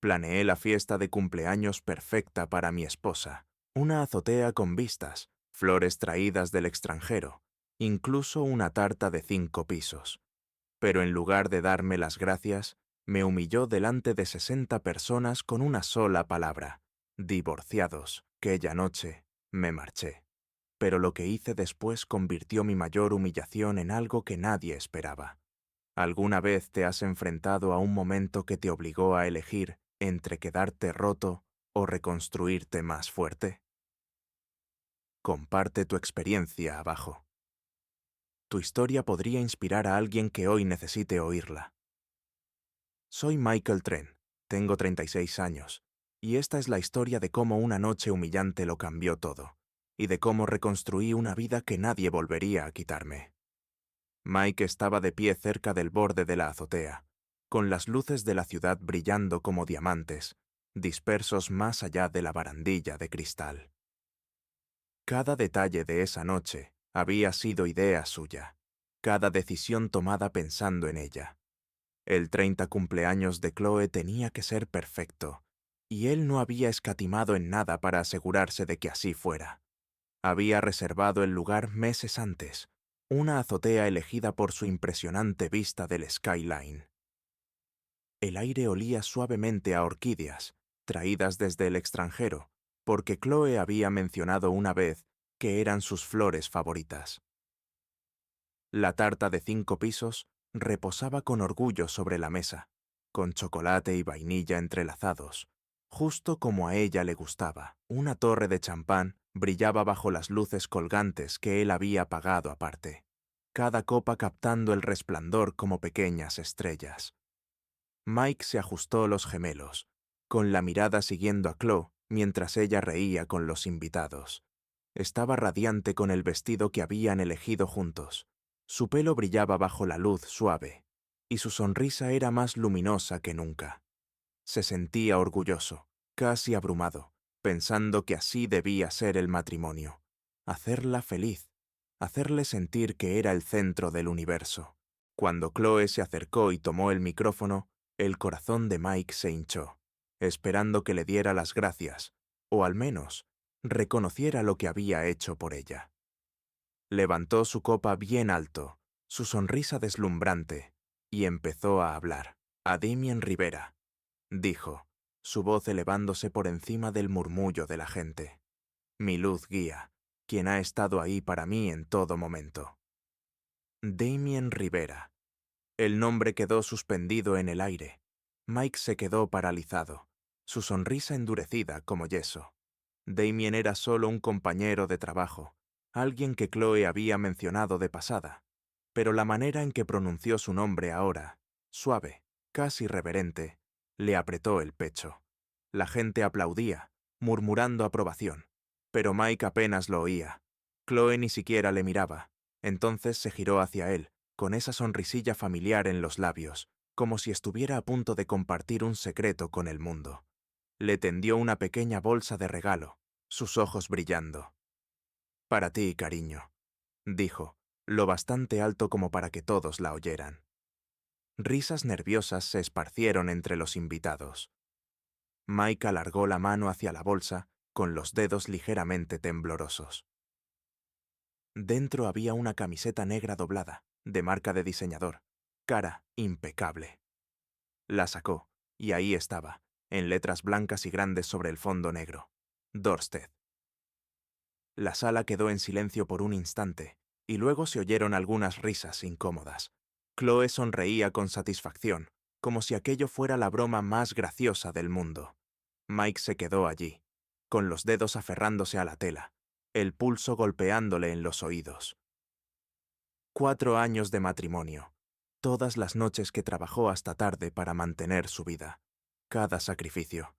Planeé la fiesta de cumpleaños perfecta para mi esposa, una azotea con vistas, flores traídas del extranjero, incluso una tarta de 5 pisos. Pero en lugar de darme las gracias, me humilló delante de 60 personas con una sola palabra: divorciados. Aquella noche me marché. Pero lo que hice después convirtió mi mayor humillación en algo que nadie esperaba. ¿Alguna vez te has enfrentado a un momento que te obligó a elegir entre quedarte roto o reconstruirte más fuerte? Comparte tu experiencia abajo. Tu historia podría inspirar a alguien que hoy necesite oírla. Soy Michael Tren, tengo 36 años, y esta es la historia de cómo una noche humillante lo cambió todo, y de cómo reconstruí una vida que nadie volvería a quitarme. Mike estaba de pie cerca del borde de la azotea, con las luces de la ciudad brillando como diamantes, dispersos más allá de la barandilla de cristal. Cada detalle de esa noche había sido idea suya, cada decisión tomada pensando en ella. El 30 cumpleaños de Chloe tenía que ser perfecto, y él no había escatimado en nada para asegurarse de que así fuera. Había reservado el lugar meses antes, una azotea elegida por su impresionante vista del skyline. El aire olía suavemente a orquídeas, traídas desde el extranjero, porque Chloe había mencionado una vez que eran sus flores favoritas. La tarta de 5 pisos reposaba con orgullo sobre la mesa, con chocolate y vainilla entrelazados, justo como a ella le gustaba. Una torre de champán brillaba bajo las luces colgantes que él había apagado aparte, cada copa captando el resplandor como pequeñas estrellas. Mike se ajustó los gemelos, con la mirada siguiendo a Chloe mientras ella reía con los invitados. Estaba radiante con el vestido que habían elegido juntos. Su pelo brillaba bajo la luz suave, y su sonrisa era más luminosa que nunca. Se sentía orgulloso, casi abrumado, pensando que así debía ser el matrimonio. Hacerla feliz, hacerle sentir que era el centro del universo. Cuando Chloe se acercó y tomó el micrófono, el corazón de Mike se hinchó, esperando que le diera las gracias, o al menos reconociera lo que había hecho por ella. Levantó su copa bien alto, su sonrisa deslumbrante, y empezó a hablar. A Damien Rivera, dijo, su voz elevándose por encima del murmullo de la gente. Mi luz guía, quien ha estado ahí para mí en todo momento. Damien Rivera. El nombre quedó suspendido en el aire. Mike se quedó paralizado, su sonrisa endurecida como yeso. Damien era solo un compañero de trabajo, alguien que Chloe había mencionado de pasada, pero la manera en que pronunció su nombre ahora, suave, casi reverente, le apretó el pecho. La gente aplaudía, murmurando aprobación, pero Mike apenas lo oía. Chloe ni siquiera le miraba. Entonces se giró hacia él, con esa sonrisilla familiar en los labios, como si estuviera a punto de compartir un secreto con el mundo. Le tendió una pequeña bolsa de regalo, sus ojos brillando. Para ti, cariño, dijo, lo bastante alto como para que todos la oyeran. Risas nerviosas se esparcieron entre los invitados. Mike alargó la mano hacia la bolsa, con los dedos ligeramente temblorosos. Dentro había una camiseta negra doblada, de marca de diseñador, cara impecable. La sacó, y ahí estaba, en letras blancas y grandes sobre el fondo negro. Dorstead. La sala quedó en silencio por un instante, y luego se oyeron algunas risas incómodas. Chloe sonreía con satisfacción, como si aquello fuera la broma más graciosa del mundo. Mike se quedó allí, con los dedos aferrándose a la tela, el pulso golpeándole en los oídos. 4 años de matrimonio, todas las noches que trabajó hasta tarde para mantener su vida, cada sacrificio.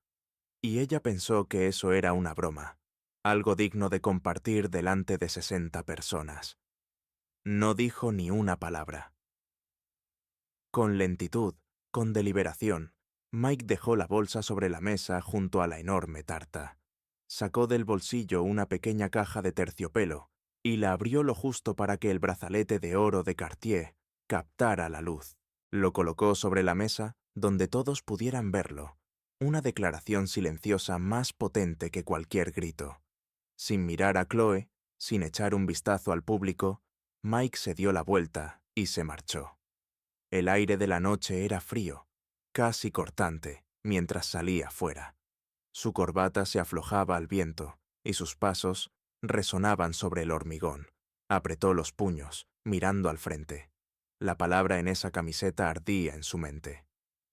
Y ella pensó que eso era una broma, algo digno de compartir delante de 60 personas. No dijo ni una palabra. Con lentitud, con deliberación, Mike dejó la bolsa sobre la mesa junto a la enorme tarta. Sacó del bolsillo una pequeña caja de terciopelo y la abrió lo justo para que el brazalete de oro de Cartier captara la luz. Lo colocó sobre la mesa donde todos pudieran verlo, una declaración silenciosa más potente que cualquier grito. Sin mirar a Chloe, sin echar un vistazo al público, Mike se dio la vuelta y se marchó. El aire de la noche era frío, casi cortante, mientras salía fuera. Su corbata se aflojaba al viento y sus pasos resonaban sobre el hormigón. Apretó los puños, mirando al frente. La palabra en esa camiseta ardía en su mente.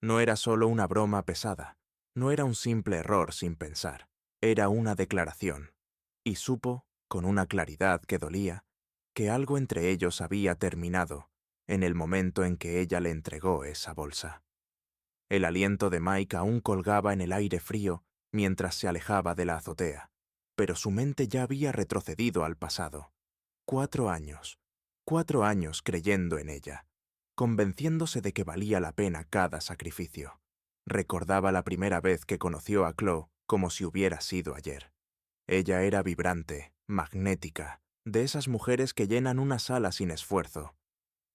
No era solo una broma pesada, no era un simple error sin pensar, era una declaración. Y supo, con una claridad que dolía, que algo entre ellos había terminado en el momento en que ella le entregó esa bolsa. El aliento de Mike aún colgaba en el aire frío mientras se alejaba de la azotea, pero su mente ya había retrocedido al pasado. 4 años. 4 años creyendo en ella, convenciéndose de que valía la pena cada sacrificio. Recordaba la primera vez que conoció a Chloe como si hubiera sido ayer. Ella era vibrante, magnética, de esas mujeres que llenan una sala sin esfuerzo.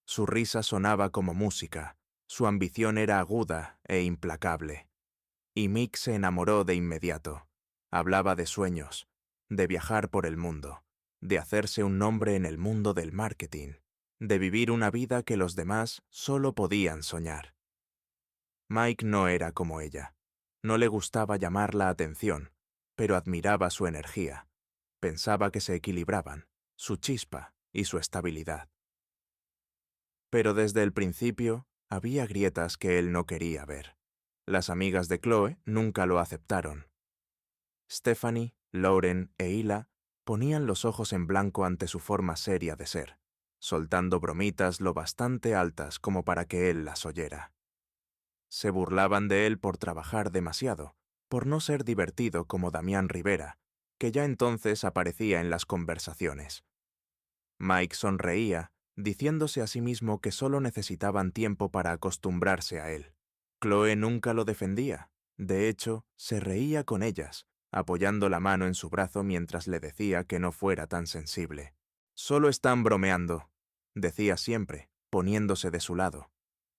Su risa sonaba como música, su ambición era aguda e implacable. Y Mick se enamoró de inmediato. Hablaba de sueños, de viajar por el mundo, de hacerse un nombre en el mundo del marketing, de vivir una vida que los demás solo podían soñar. Mike no era como ella. No le gustaba llamar la atención, pero admiraba su energía. Pensaba que se equilibraban, su chispa y su estabilidad. Pero desde el principio había grietas que él no quería ver. Las amigas de Chloe nunca lo aceptaron. Stephanie, Lauren e Hila ponían los ojos en blanco ante su forma seria de ser, soltando bromitas lo bastante altas como para que él las oyera. Se burlaban de él por trabajar demasiado, por no ser divertido como Damián Rivera, que ya entonces aparecía en las conversaciones. Mike sonreía, diciéndose a sí mismo que solo necesitaban tiempo para acostumbrarse a él. Chloe nunca lo defendía. De hecho, se reía con ellas, apoyando la mano en su brazo mientras le decía que no fuera tan sensible. «Solo están bromeando», decía siempre, poniéndose de su lado.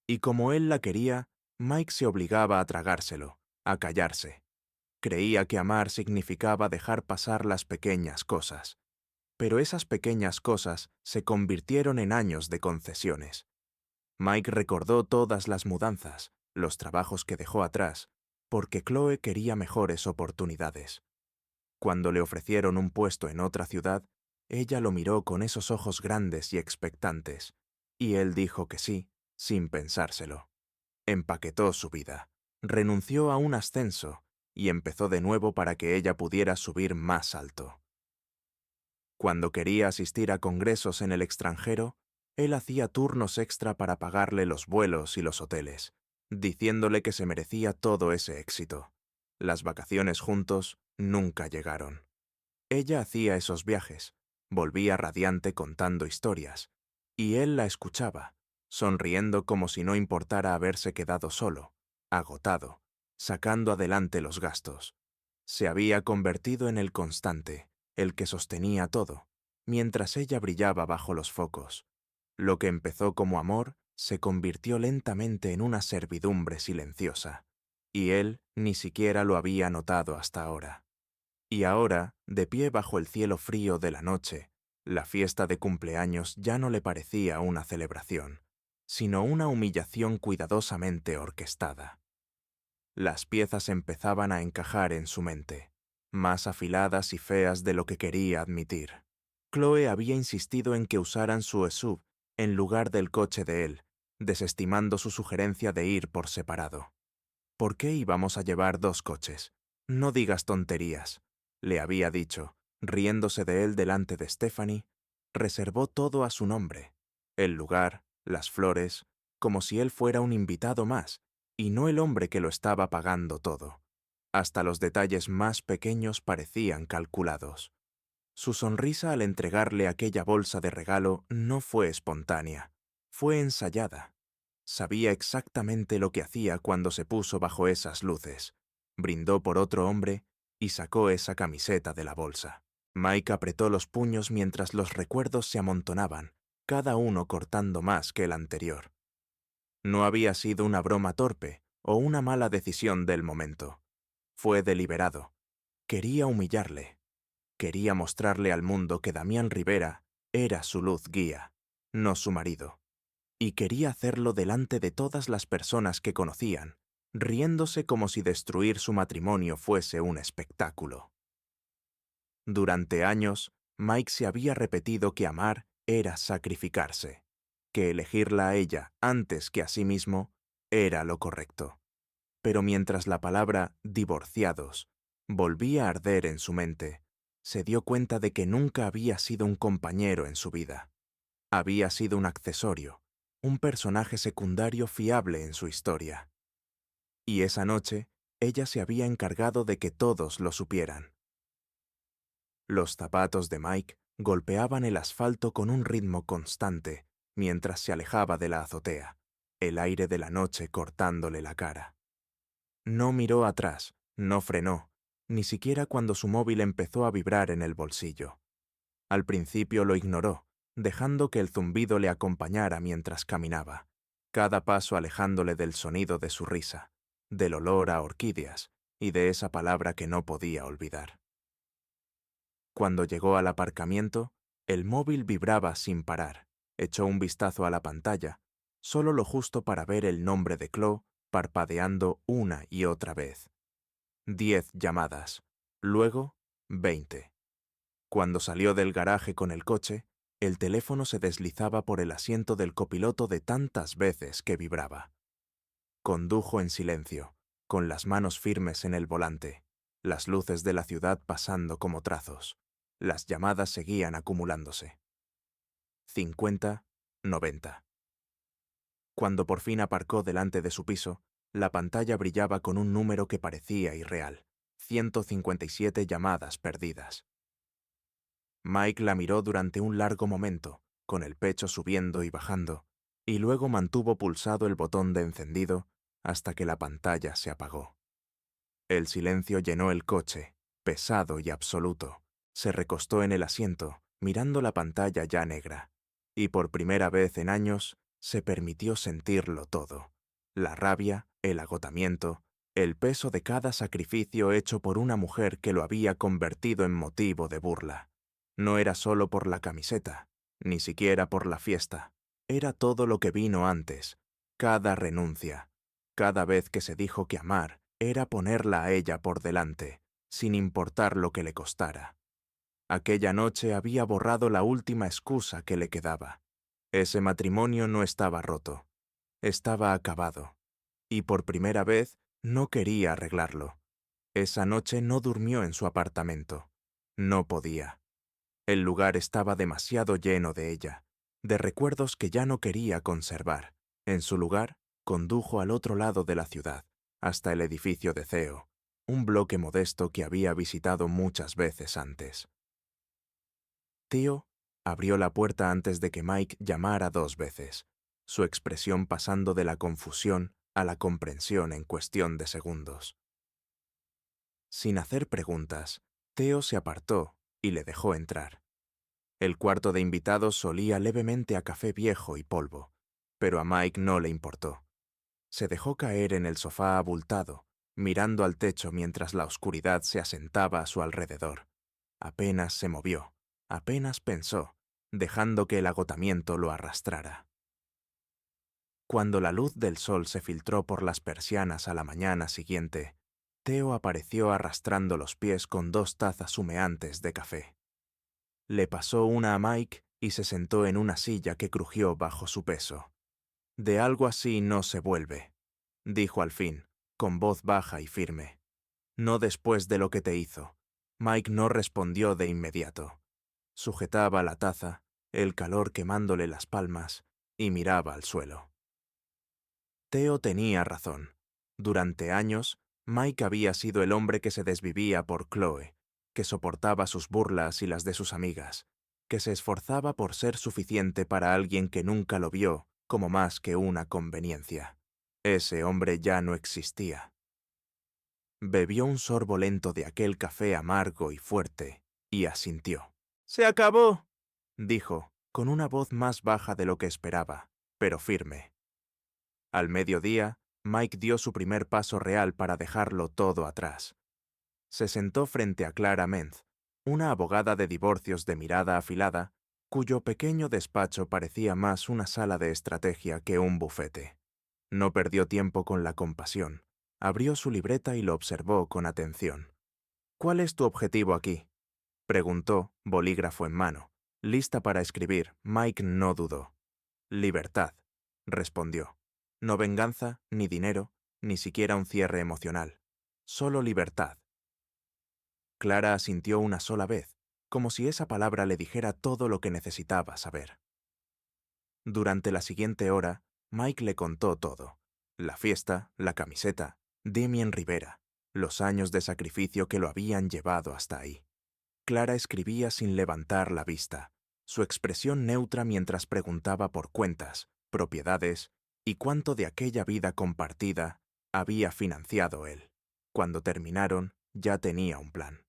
Y como él la quería, Mike se obligaba a tragárselo, a callarse. Creía que amar significaba dejar pasar las pequeñas cosas. Pero esas pequeñas cosas se convirtieron en años de concesiones. Mike recordó todas las mudanzas, los trabajos que dejó atrás, porque Chloe quería mejores oportunidades. Cuando le ofrecieron un puesto en otra ciudad, ella lo miró con esos ojos grandes y expectantes, y él dijo que sí, sin pensárselo. Empaquetó su vida, renunció a un ascenso y empezó de nuevo para que ella pudiera subir más alto. Cuando quería asistir a congresos en el extranjero, él hacía turnos extra para pagarle los vuelos y los hoteles, diciéndole que se merecía todo ese éxito. Las vacaciones juntos nunca llegaron. Ella hacía esos viajes, volvía radiante contando historias, y él la escuchaba, sonriendo como si no importara haberse quedado solo, agotado, sacando adelante los gastos. Se había convertido en el constante, el que sostenía todo, mientras ella brillaba bajo los focos. Lo que empezó como amor se convirtió lentamente en una servidumbre silenciosa, y él ni siquiera lo había notado hasta ahora. Y ahora, de pie bajo el cielo frío de la noche, la fiesta de cumpleaños ya no le parecía una celebración, sino una humillación cuidadosamente orquestada. Las piezas empezaban a encajar en su mente, más afiladas y feas de lo que quería admitir. Chloe había insistido en que usaran su SUV en lugar del coche de él, desestimando su sugerencia de ir por separado. «¿Por qué íbamos a llevar 2 coches? No digas tonterías», le había dicho, riéndose de él delante de Stephanie. Reservó todo a su nombre, el lugar, las flores, como si él fuera un invitado más, y no el hombre que lo estaba pagando todo. Hasta los detalles más pequeños parecían calculados. Su sonrisa al entregarle aquella bolsa de regalo no fue espontánea, fue ensayada. Sabía exactamente lo que hacía cuando se puso bajo esas luces. Brindó por otro hombre y sacó esa camiseta de la bolsa. Mike apretó los puños mientras los recuerdos se amontonaban, cada uno cortando más que el anterior. No había sido una broma torpe o una mala decisión del momento. Fue deliberado. Quería humillarle. Quería mostrarle al mundo que Damián Rivera era su luz guía, no su marido. Y quería hacerlo delante de todas las personas que conocían, riéndose como si destruir su matrimonio fuese un espectáculo. Durante años, Mike se había repetido que amar era sacrificarse, que elegirla a ella antes que a sí mismo era lo correcto. Pero mientras la palabra divorciados volvía a arder en su mente, se dio cuenta de que nunca había sido un compañero en su vida. Había sido un accesorio, un personaje secundario fiable en su historia. Y esa noche, ella se había encargado de que todos lo supieran. Los zapatos de Mike golpeaban el asfalto con un ritmo constante mientras se alejaba de la azotea, el aire de la noche cortándole la cara. No miró atrás, no frenó, ni siquiera cuando su móvil empezó a vibrar en el bolsillo. Al principio lo ignoró, dejando que el zumbido le acompañara mientras caminaba, cada paso alejándole del sonido de su risa, del olor a orquídeas y de esa palabra que no podía olvidar. Cuando llegó al aparcamiento, el móvil vibraba sin parar. Echó un vistazo a la pantalla, solo lo justo para ver el nombre de Chloe parpadeando una y otra vez. 10 llamadas, luego 20. Cuando salió del garaje con el coche, el teléfono se deslizaba por el asiento del copiloto de tantas veces que vibraba. Condujo en silencio, con las manos firmes en el volante, las luces de la ciudad pasando como trazos. Las llamadas seguían acumulándose. 50, 90. Cuando por fin aparcó delante de su piso, la pantalla brillaba con un número que parecía irreal. 157 llamadas perdidas. Mike la miró durante un largo momento, con el pecho subiendo y bajando, y luego mantuvo pulsado el botón de encendido hasta que la pantalla se apagó. El silencio llenó el coche, pesado y absoluto. Se recostó en el asiento, mirando la pantalla ya negra, y por primera vez en años se permitió sentirlo todo. La rabia, el agotamiento, el peso de cada sacrificio hecho por una mujer que lo había convertido en motivo de burla. No era solo por la camiseta, ni siquiera por la fiesta. Era todo lo que vino antes, cada renuncia, cada vez que se dijo que amar era ponerla a ella por delante, sin importar lo que le costara. Aquella noche había borrado la última excusa que le quedaba. Ese matrimonio no estaba roto, estaba acabado, y por primera vez no quería arreglarlo. Esa noche no durmió en su apartamento. No podía. El lugar estaba demasiado lleno de ella, de recuerdos que ya no quería conservar. En su lugar, condujo al otro lado de la ciudad, hasta el edificio de Theo, un bloque modesto que había visitado muchas veces antes. Theo abrió la puerta antes de que Mike llamara 2 veces, su expresión pasando de la confusión a la comprensión en cuestión de segundos. Sin hacer preguntas, Theo se apartó y le dejó entrar. El cuarto de invitados olía levemente a café viejo y polvo, pero a Mike no le importó. Se dejó caer en el sofá abultado, mirando al techo mientras la oscuridad se asentaba a su alrededor. Apenas se movió, apenas pensó, dejando que el agotamiento lo arrastrara. Cuando la luz del sol se filtró por las persianas a la mañana siguiente, Theo apareció arrastrando los pies con 2 tazas humeantes de café. Le pasó una a Mike y se sentó en una silla que crujió bajo su peso. «De algo así no se vuelve», dijo al fin, con voz baja y firme. «No después de lo que te hizo». Mike no respondió de inmediato. Sujetaba la taza, el calor quemándole las palmas, y miraba al suelo. Theo tenía razón. Durante años, Mike había sido el hombre que se desvivía por Chloe, que soportaba sus burlas y las de sus amigas, que se esforzaba por ser suficiente para alguien que nunca lo vio como más que una conveniencia. Ese hombre ya no existía. Bebió un sorbo lento de aquel café amargo y fuerte, y asintió. «¡Se acabó!», dijo, con una voz más baja de lo que esperaba, pero firme. Al mediodía, Mike dio su primer paso real para dejarlo todo atrás. Se sentó frente a Clara Menz, una abogada de divorcios de mirada afilada, cuyo pequeño despacho parecía más una sala de estrategia que un bufete. No perdió tiempo con la compasión. Abrió su libreta y lo observó con atención. «¿Cuál es tu objetivo aquí?», preguntó, bolígrafo en mano. Lista para escribir, Mike no dudó. «Libertad», respondió. «No venganza, ni dinero, ni siquiera un cierre emocional. Solo libertad». Clara asintió una sola vez, como si esa palabra le dijera todo lo que necesitaba saber. Durante la siguiente hora, Mike le contó todo. La fiesta, la camiseta, Damien Rivera, los años de sacrificio que lo habían llevado hasta ahí. Clara escribía sin levantar la vista, su expresión neutra mientras preguntaba por cuentas, propiedades y cuánto de aquella vida compartida había financiado él. Cuando terminaron, ya tenía un plan.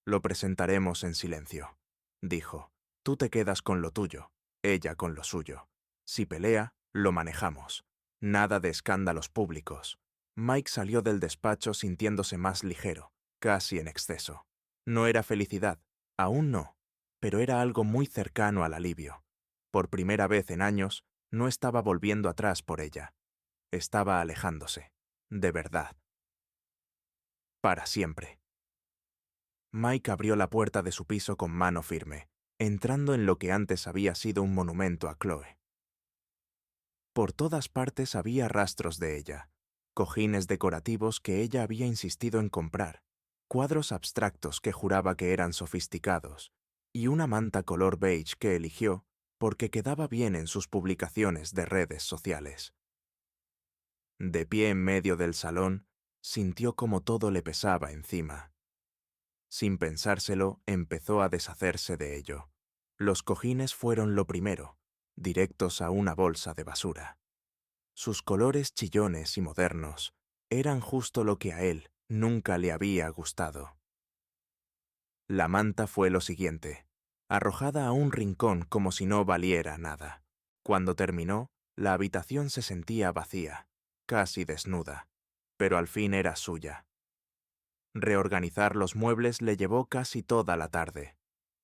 «Lo presentaremos en silencio», dijo. «Tú te quedas con lo tuyo, ella con lo suyo. Si pelea, lo manejamos. Nada de escándalos públicos». Mike salió del despacho sintiéndose más ligero, casi en exceso. No era felicidad, aún no, pero era algo muy cercano al alivio. Por primera vez en años, no estaba volviendo atrás por ella. Estaba alejándose, de verdad. Para siempre. Mike abrió la puerta de su piso con mano firme, entrando en lo que antes había sido un monumento a Chloe. Por todas partes había rastros de ella, cojines decorativos que ella había insistido en comprar, cuadros abstractos que juraba que eran sofisticados, y una manta color beige que eligió porque quedaba bien en sus publicaciones de redes sociales. De pie en medio del salón, sintió como todo le pesaba encima. Sin pensárselo, empezó a deshacerse de ello. Los cojines fueron lo primero, directos a una bolsa de basura. Sus colores chillones y modernos eran justo lo que a él nunca le había gustado. La manta fue lo siguiente, arrojada a un rincón como si no valiera nada. Cuando terminó, la habitación se sentía vacía, casi desnuda, pero al fin era suya. Reorganizar los muebles le llevó casi toda la tarde.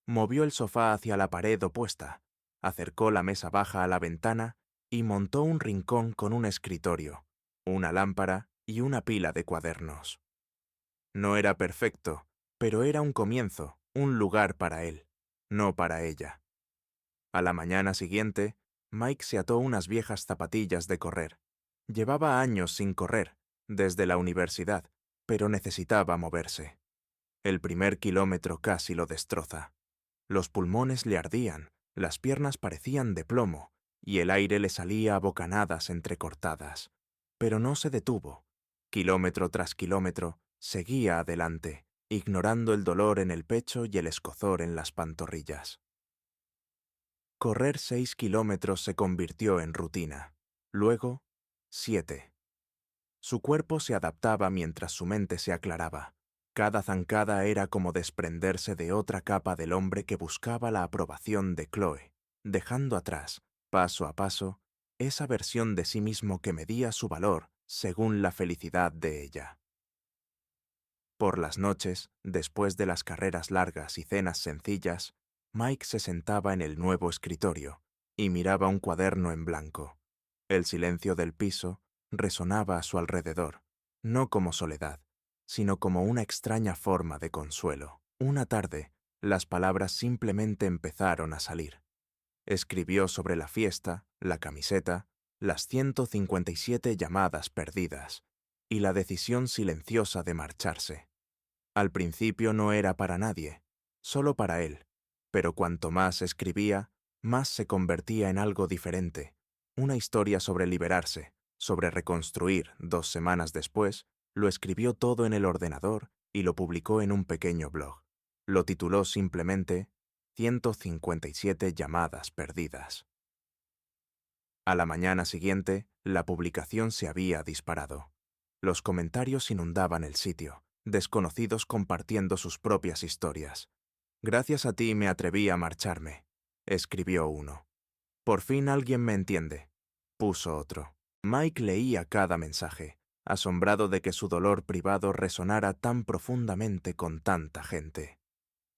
Movió el sofá hacia la pared opuesta, acercó la mesa baja a la ventana y montó un rincón con un escritorio, una lámpara y una pila de cuadernos. No era perfecto, pero era un comienzo, un lugar para él, no para ella. A la mañana siguiente, Mike se ató unas viejas zapatillas de correr. Llevaba años sin correr, desde la universidad, pero necesitaba moverse. El primer kilómetro casi lo destroza. Los pulmones le ardían, las piernas parecían de plomo, y el aire le salía a bocanadas entrecortadas. Pero no se detuvo. Kilómetro tras kilómetro, seguía adelante, ignorando el dolor en el pecho y el escozor en las pantorrillas. Correr 6 kilómetros se convirtió en rutina. Luego, 7. Su cuerpo se adaptaba mientras su mente se aclaraba. Cada zancada era como desprenderse de otra capa del hombre que buscaba la aprobación de Chloe, dejando atrás, paso a paso, esa versión de sí mismo que medía su valor según la felicidad de ella. Por las noches, después de las carreras largas y cenas sencillas, Mike se sentaba en el nuevo escritorio y miraba un cuaderno en blanco. El silencio del piso resonaba a su alrededor, no como soledad, sino como una extraña forma de consuelo. Una tarde, las palabras simplemente empezaron a salir. Escribió sobre la fiesta, la camiseta, las 157 llamadas perdidas y la decisión silenciosa de marcharse. Al principio no era para nadie, solo para él, pero cuanto más escribía, más se convertía en algo diferente, una historia sobre liberarse, sobre reconstruir. 2 semanas después, lo escribió todo en el ordenador y lo publicó en un pequeño blog. Lo tituló simplemente 157 llamadas perdidas. A la mañana siguiente, la publicación se había disparado. Los comentarios inundaban el sitio, desconocidos compartiendo sus propias historias. «Gracias a ti me atreví a marcharme», escribió uno. «Por fin alguien me entiende», puso otro. Mike leía cada mensaje, asombrado de que su dolor privado resonara tan profundamente con tanta gente.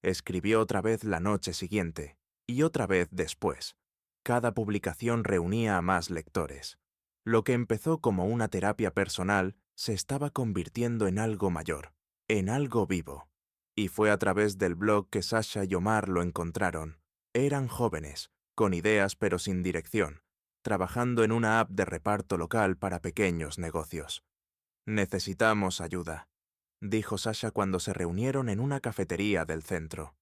Escribió otra vez la noche siguiente, y otra vez después. Cada publicación reunía a más lectores. Lo que empezó como una terapia personal se estaba convirtiendo en algo mayor, en algo vivo. Y fue a través del blog que Sasha y Omar lo encontraron. Eran jóvenes, con ideas pero sin dirección, trabajando en una app de reparto local para pequeños negocios. «Necesitamos ayuda», dijo Sasha cuando se reunieron en una cafetería del centro.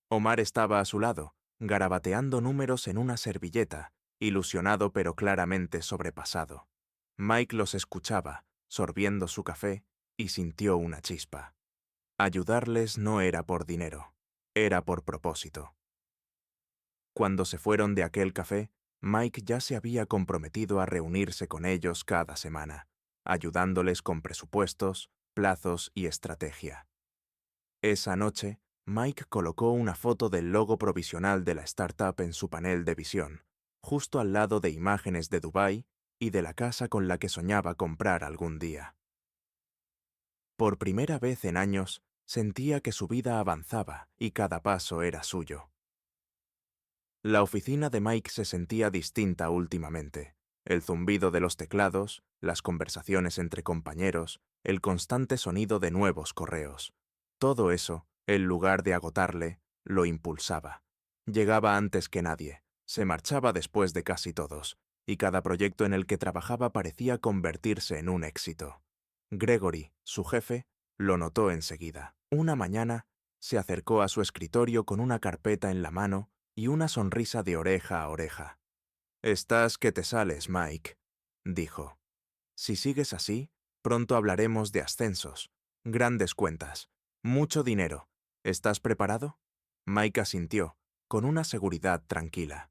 Omar estaba a su lado, garabateando números en una servilleta, ilusionado pero claramente sobrepasado. Mike los escuchaba, sorbiendo su café, y sintió una chispa. Ayudarles no era por dinero, era por propósito. Cuando se fueron de aquel café, Mike ya se había comprometido a reunirse con ellos cada semana, ayudándoles con presupuestos, plazos y estrategia. Esa noche, Mike colocó una foto del logo provisional de la startup en su panel de visión, justo al lado de imágenes de Dubái y de la casa con la que soñaba comprar algún día. Por primera vez en años, sentía que su vida avanzaba y cada paso era suyo. La oficina de Mike se sentía distinta últimamente. El zumbido de los teclados, las conversaciones entre compañeros, el constante sonido de nuevos correos. Todo eso, en lugar de agotarle, lo impulsaba. Llegaba antes que nadie, se marchaba después de casi todos, y cada proyecto en el que trabajaba parecía convertirse en un éxito. Gregory, su jefe, lo notó enseguida. Una mañana, se acercó a su escritorio con una carpeta en la mano y una sonrisa de oreja a oreja. «Estás que te sales, Mike», dijo. «Si sigues así, pronto hablaremos de ascensos, grandes cuentas, mucho dinero. ¿Estás preparado?» Mike asintió, con una seguridad tranquila.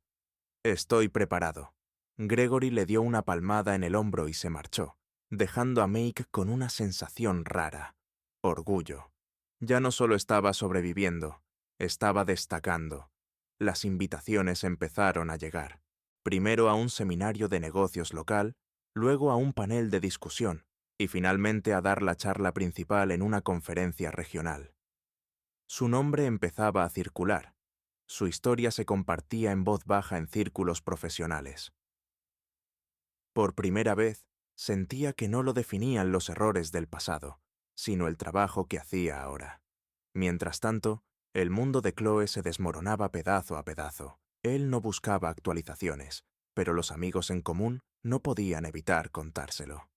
«Estoy preparado». Gregory le dio una palmada en el hombro y se marchó, dejando a Mike con una sensación rara. Orgullo. Ya no solo estaba sobreviviendo, estaba destacando. Las invitaciones empezaron a llegar. Primero a un seminario de negocios local, luego a un panel de discusión y finalmente a dar la charla principal en una conferencia regional. Su nombre empezaba a circular. Su historia se compartía en voz baja en círculos profesionales. Por primera vez, sentía que no lo definían los errores del pasado, sino el trabajo que hacía ahora. Mientras tanto, el mundo de Chloe se desmoronaba pedazo a pedazo. Él no buscaba actualizaciones, pero los amigos en común no podían evitar contárselo.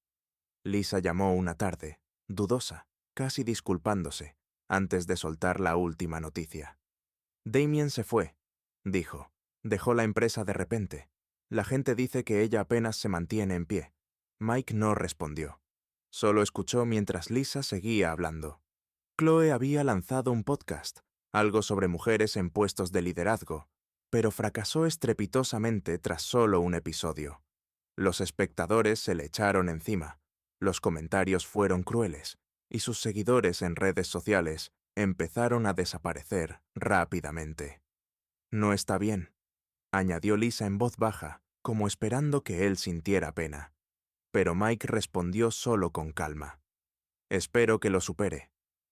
Lisa llamó una tarde, dudosa, casi disculpándose, antes de soltar la última noticia. «Damien se fue», dijo. «Dejó la empresa de repente. La gente dice que ella apenas se mantiene en pie». Mike no respondió. Solo escuchó mientras Lisa seguía hablando. Chloe había lanzado un podcast, algo sobre mujeres en puestos de liderazgo, pero fracasó estrepitosamente tras solo un episodio. Los espectadores se le echaron encima, los comentarios fueron crueles, y sus seguidores en redes sociales empezaron a desaparecer rápidamente. «No está bien», añadió Lisa en voz baja, como esperando que él sintiera pena. Pero Mike respondió solo con calma. «Espero que lo supere».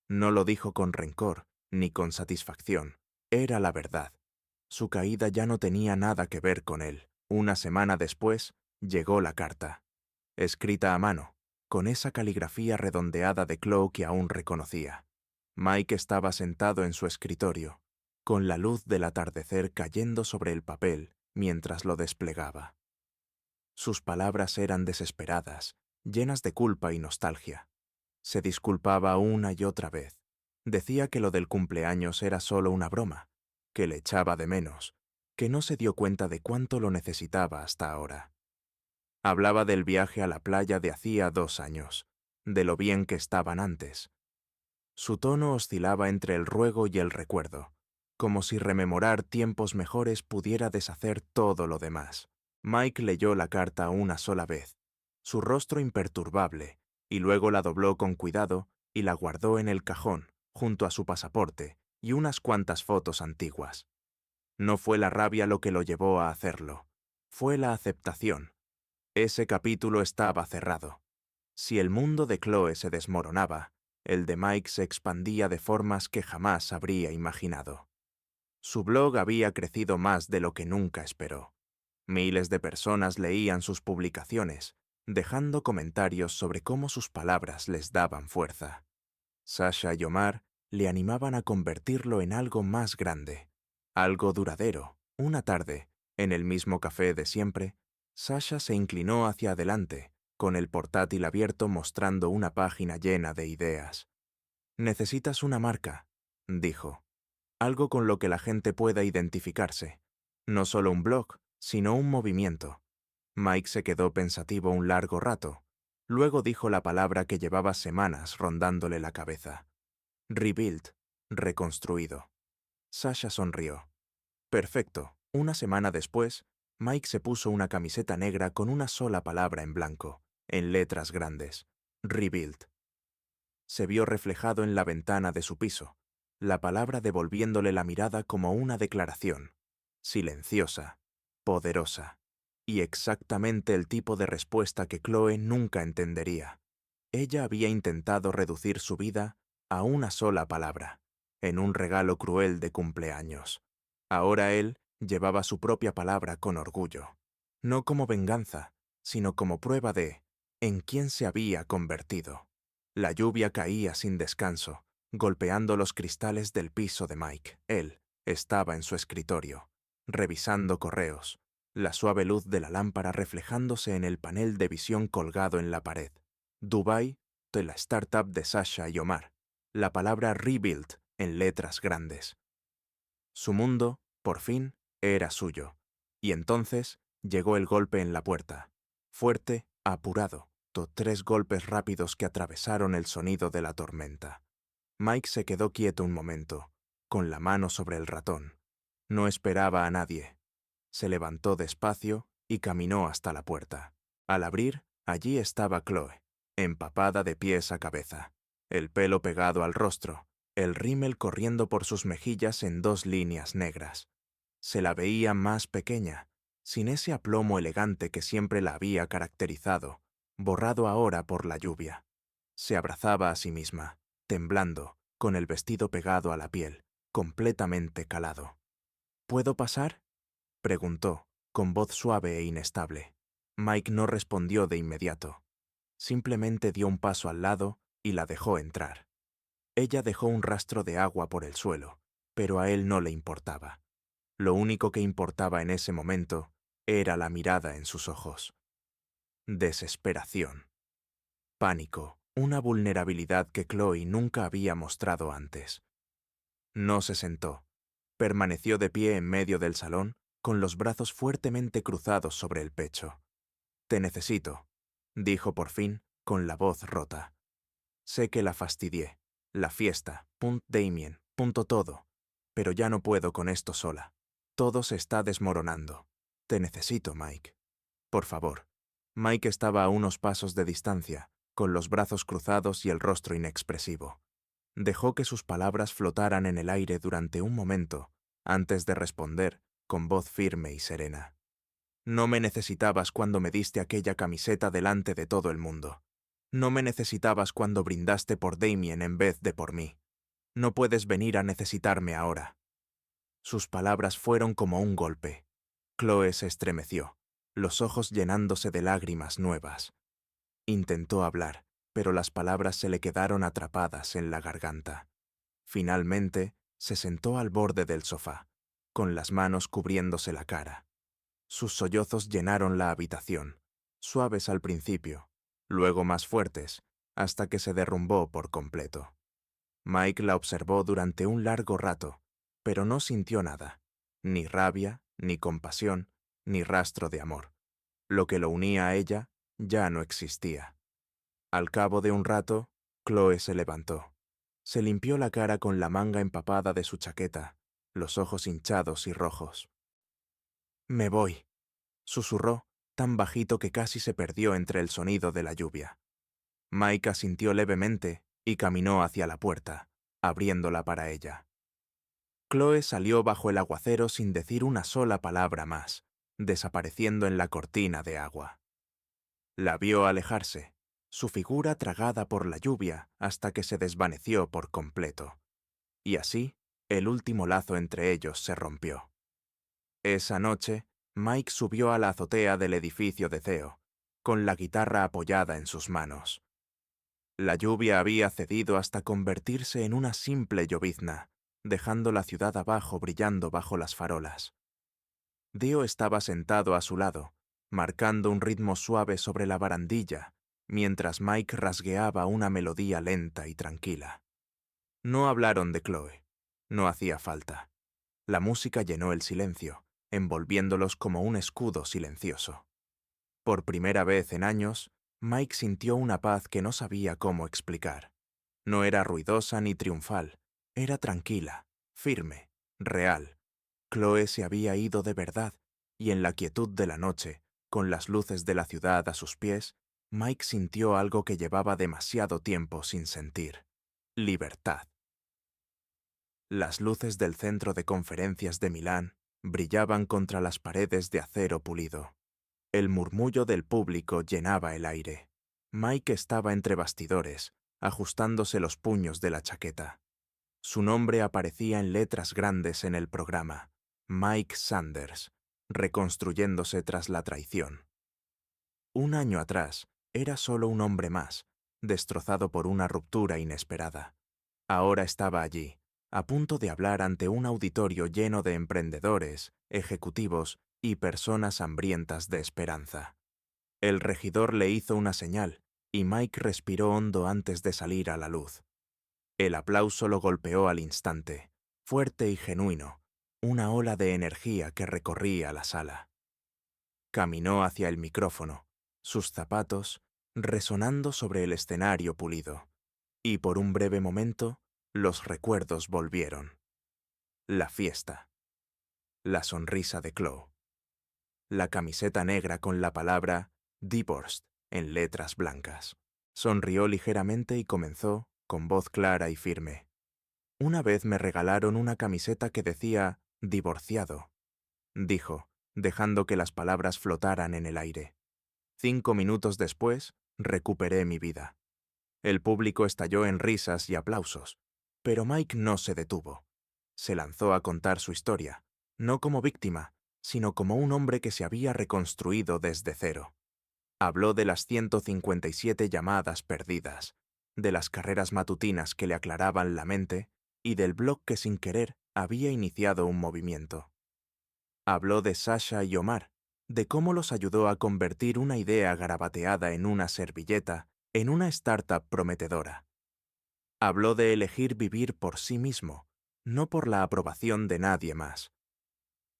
No lo dijo con rencor, ni con satisfacción. Era la verdad. Su caída ya no tenía nada que ver con él. Una semana después, llegó la carta. Escrita a mano, con esa caligrafía redondeada de Chloe que aún reconocía. Mike estaba sentado en su escritorio, con la luz del atardecer cayendo sobre el papel mientras lo desplegaba. Sus palabras eran desesperadas, llenas de culpa y nostalgia. Se disculpaba una y otra vez. Decía que lo del cumpleaños era solo una broma, que le echaba de menos, que no se dio cuenta de cuánto lo necesitaba hasta ahora. Hablaba del viaje a la playa de hacía 2 años, de lo bien que estaban antes. Su tono oscilaba entre el ruego y el recuerdo, como si rememorar tiempos mejores pudiera deshacer todo lo demás. Mike leyó la carta una sola vez, su rostro imperturbable, y luego la dobló con cuidado y la guardó en el cajón, junto a su pasaporte y unas cuantas fotos antiguas. No fue la rabia lo que lo llevó a hacerlo, fue la aceptación. Ese capítulo estaba cerrado. Si el mundo de Chloe se desmoronaba, el de Mike se expandía de formas que jamás habría imaginado. Su blog había crecido más de lo que nunca esperó. Miles de personas leían sus publicaciones, dejando comentarios sobre cómo sus palabras les daban fuerza. Sasha y Omar le animaban a convertirlo en algo más grande, algo duradero. Una tarde, en el mismo café de siempre, Sasha se inclinó hacia adelante, con el portátil abierto mostrando una página llena de ideas. «Necesitas una marca», dijo. «Algo con lo que la gente pueda identificarse. No solo un blog, sino un movimiento». Mike se quedó pensativo un largo rato. Luego dijo la palabra que llevaba semanas rondándole la cabeza. «Rebuild», reconstruido. Sasha sonrió. «Perfecto». Una semana después, Mike se puso una camiseta negra con una sola palabra en blanco, en letras grandes. «Rebuild». Se vio reflejado en la ventana de su piso, la palabra devolviéndole la mirada como una declaración. Silenciosa, poderosa, y exactamente el tipo de respuesta que Chloe nunca entendería. Ella había intentado reducir su vida a una sola palabra, en un regalo cruel de cumpleaños. Ahora él llevaba su propia palabra con orgullo, no como venganza, sino como prueba de en quién se había convertido. La lluvia caía sin descanso, golpeando los cristales del piso de Mike. Él estaba en su escritorio, revisando correos, la suave luz de la lámpara reflejándose en el panel de visión colgado en la pared. Dubai, de la startup de Sasha y Omar. La palabra Rebuild en letras grandes. Su mundo, por fin, era suyo. Y entonces llegó el golpe en la puerta. Fuerte, apurado, 3 golpes rápidos que atravesaron el sonido de la tormenta. Mike se quedó quieto un momento, con la mano sobre el ratón. No esperaba a nadie. Se levantó despacio y caminó hasta la puerta. Al abrir, allí estaba Chloe, empapada de pies a cabeza, el pelo pegado al rostro, el rímel corriendo por sus mejillas en 2 líneas negras. Se la veía más pequeña, sin ese aplomo elegante que siempre la había caracterizado, borrado ahora por la lluvia. Se abrazaba a sí misma, temblando, con el vestido pegado a la piel, completamente calado. «¿Puedo pasar?», preguntó, con voz suave e inestable. Mike no respondió de inmediato. Simplemente dio un paso al lado y la dejó entrar. Ella dejó un rastro de agua por el suelo, pero a él no le importaba. Lo único que importaba en ese momento era la mirada en sus ojos. Desesperación. Pánico, una vulnerabilidad que Chloe nunca había mostrado antes. No se sentó. Permaneció de pie en medio del salón, con los brazos fuertemente cruzados sobre el pecho. «Te necesito», dijo por fin, con la voz rota. «Sé que la fastidié. La fiesta, Damien, todo. Pero ya no puedo con esto sola. Todo se está desmoronando. Te necesito, Mike. Por favor». Mike estaba a unos pasos de distancia, con los brazos cruzados y el rostro inexpresivo. Dejó que sus palabras flotaran en el aire durante un momento, antes de responder, con voz firme y serena. «No me necesitabas cuando me diste aquella camiseta delante de todo el mundo. No me necesitabas cuando brindaste por Damien en vez de por mí. No puedes venir a necesitarme ahora». Sus palabras fueron como un golpe. Chloe se estremeció, los ojos llenándose de lágrimas nuevas. Intentó hablar, pero las palabras se le quedaron atrapadas en la garganta. Finalmente, se sentó al borde del sofá, con las manos cubriéndose la cara. Sus sollozos llenaron la habitación, suaves al principio, luego más fuertes, hasta que se derrumbó por completo. Mike la observó durante un largo rato, pero no sintió nada, ni rabia, ni compasión, ni rastro de amor. Lo que lo unía a ella ya no existía. Al cabo de un rato, Chloe se levantó. Se limpió la cara con la manga empapada de su chaqueta, los ojos hinchados y rojos. «Me voy», susurró, tan bajito que casi se perdió entre el sonido de la lluvia. Mike asintió levemente y caminó hacia la puerta, abriéndola para ella. Chloe salió bajo el aguacero sin decir una sola palabra más, desapareciendo en la cortina de agua. La vio alejarse. su figura tragada por la lluvia hasta que se desvaneció por completo. Y así, el último lazo entre ellos se rompió. Esa noche, Mike subió a la azotea del edificio de Theo, con la guitarra apoyada en sus manos. La lluvia había cedido hasta convertirse en una simple llovizna, dejando la ciudad abajo brillando bajo las farolas. Dio estaba sentado a su lado, marcando un ritmo suave sobre la barandilla, mientras Mike rasgueaba una melodía lenta y tranquila. No hablaron de Chloe. No hacía falta. La música llenó el silencio, envolviéndolos como un escudo silencioso. Por primera vez en años, Mike sintió una paz que no sabía cómo explicar. No era ruidosa ni triunfal, era tranquila, firme, real. Chloe se había ido de verdad, y en la quietud de la noche, con las luces de la ciudad a sus pies, Mike sintió algo que llevaba demasiado tiempo sin sentir: libertad. Las luces del centro de conferencias de Milán brillaban contra las paredes de acero pulido. El murmullo del público llenaba el aire. Mike estaba entre bastidores, ajustándose los puños de la chaqueta. Su nombre aparecía en letras grandes en el programa: Mike Sanders, reconstruyéndose tras la traición. Un año atrás, era solo un hombre más, destrozado por una ruptura inesperada. Ahora estaba allí, a punto de hablar ante un auditorio lleno de emprendedores, ejecutivos y personas hambrientas de esperanza. El regidor le hizo una señal, y Mike respiró hondo antes de salir a la luz. El aplauso lo golpeó al instante, fuerte y genuino, una ola de energía que recorría la sala. Caminó hacia el micrófono, sus zapatos resonando sobre el escenario pulido, y por un breve momento, los recuerdos volvieron. La fiesta. La sonrisa de Chloe. La camiseta negra con la palabra Divorced en letras blancas. Sonrió ligeramente y comenzó, con voz clara y firme: Una vez me regalaron una camiseta que decía divorciado, dijo, dejando que las palabras flotaran en el aire. 5 minutos después, recuperé mi vida. El público estalló en risas y aplausos, pero Mike no se detuvo. Se lanzó a contar su historia, no como víctima, sino como un hombre que se había reconstruido desde cero. Habló de las 157 llamadas perdidas, de las carreras matutinas que le aclaraban la mente y del blog que sin querer había iniciado un movimiento. Habló de Sasha y Omar, de cómo los ayudó a convertir una idea garabateada en una servilleta en una startup prometedora. Habló de elegir vivir por sí mismo, no por la aprobación de nadie más.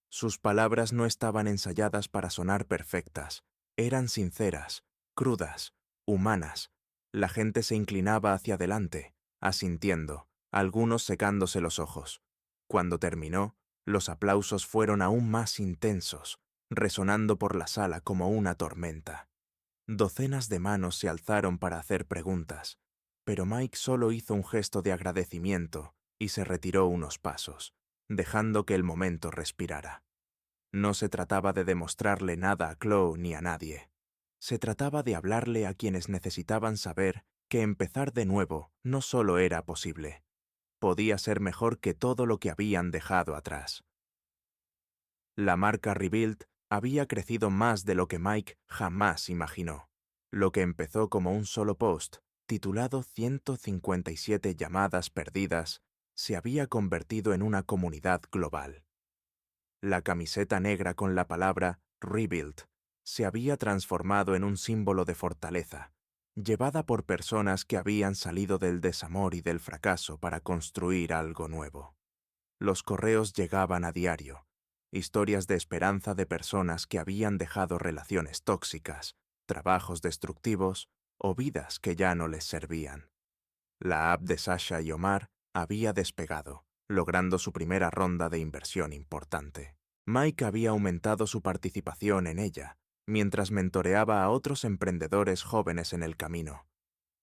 Sus palabras no estaban ensayadas para sonar perfectas, eran sinceras, crudas, humanas. La gente se inclinaba hacia adelante, asintiendo, algunos secándose los ojos. Cuando terminó, los aplausos fueron aún más intensos, resonando por la sala como una tormenta. Docenas de manos se alzaron para hacer preguntas, pero Mike solo hizo un gesto de agradecimiento y se retiró unos pasos, dejando que el momento respirara. No se trataba de demostrarle nada a Chloe ni a nadie. Se trataba de hablarle a quienes necesitaban saber que empezar de nuevo no solo era posible, podía ser mejor que todo lo que habían dejado atrás. La marca Rebuild había crecido más de lo que Mike jamás imaginó. Lo que empezó como un solo post, titulado 157 llamadas perdidas, se había convertido en una comunidad global. La camiseta negra con la palabra Rebuild se había transformado en un símbolo de fortaleza, llevada por personas que habían salido del desamor y del fracaso para construir algo nuevo. Los correos llegaban a diario, historias de esperanza de personas que habían dejado relaciones tóxicas, trabajos destructivos o vidas que ya no les servían. La app de Sasha y Omar había despegado, logrando su primera ronda de inversión importante. Mike había aumentado su participación en ella, mientras mentoreaba a otros emprendedores jóvenes en el camino.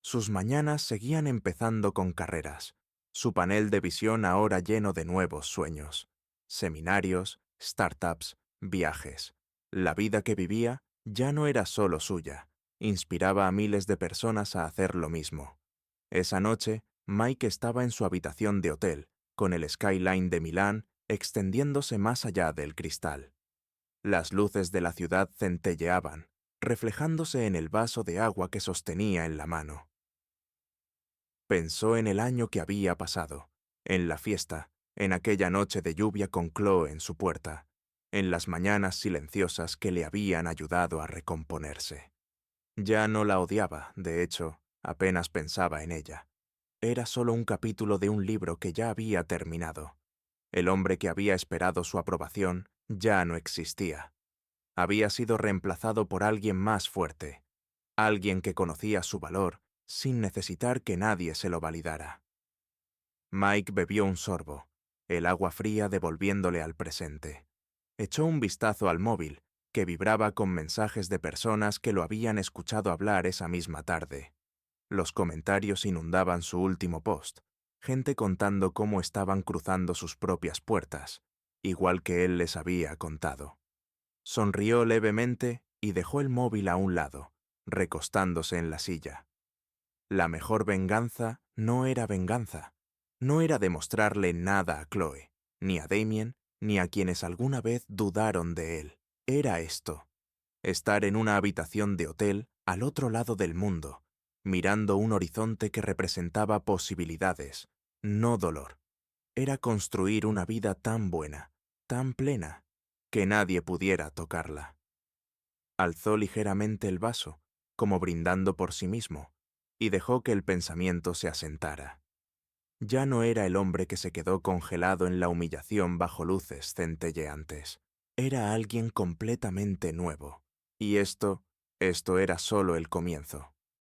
Sus mañanas seguían empezando con carreras, su panel de visión ahora lleno de nuevos sueños, seminarios, startups, viajes. La vida que vivía ya no era solo suya, inspiraba a miles de personas a hacer lo mismo. Esa noche, Mike estaba en su habitación de hotel, con el skyline de Milán extendiéndose más allá del cristal. Las luces de la ciudad centelleaban, reflejándose en el vaso de agua que sostenía en la mano. Pensó en el año que había pasado, en la fiesta, en aquella noche de lluvia con Chloe en su puerta, en las mañanas silenciosas que le habían ayudado a recomponerse. Ya no la odiaba, de hecho, apenas pensaba en ella. Era solo un capítulo de un libro que ya había terminado. El hombre que había esperado su aprobación ya no existía. Había sido reemplazado por alguien más fuerte, alguien que conocía su valor sin necesitar que nadie se lo validara. Mike bebió un sorbo, el agua fría devolviéndole al presente. Echó un vistazo al móvil, que vibraba con mensajes de personas que lo habían escuchado hablar esa misma tarde. Los comentarios inundaban su último post, gente contando cómo estaban cruzando sus propias puertas, igual que él les había contado. Sonrió levemente y dejó el móvil a un lado, recostándose en la silla. La mejor venganza no era venganza. No era demostrarle nada a Chloe, ni a Damien, ni a quienes alguna vez dudaron de él. Era esto: estar en una habitación de hotel al otro lado del mundo, mirando un horizonte que representaba posibilidades, no dolor. Era construir una vida tan buena, tan plena, que nadie pudiera tocarla. Alzó ligeramente el vaso, como brindando por sí mismo, y dejó que el pensamiento se asentara. Ya no era el hombre que se quedó congelado en la humillación bajo luces centelleantes. Era alguien completamente nuevo. Y esto era solo el comienzo.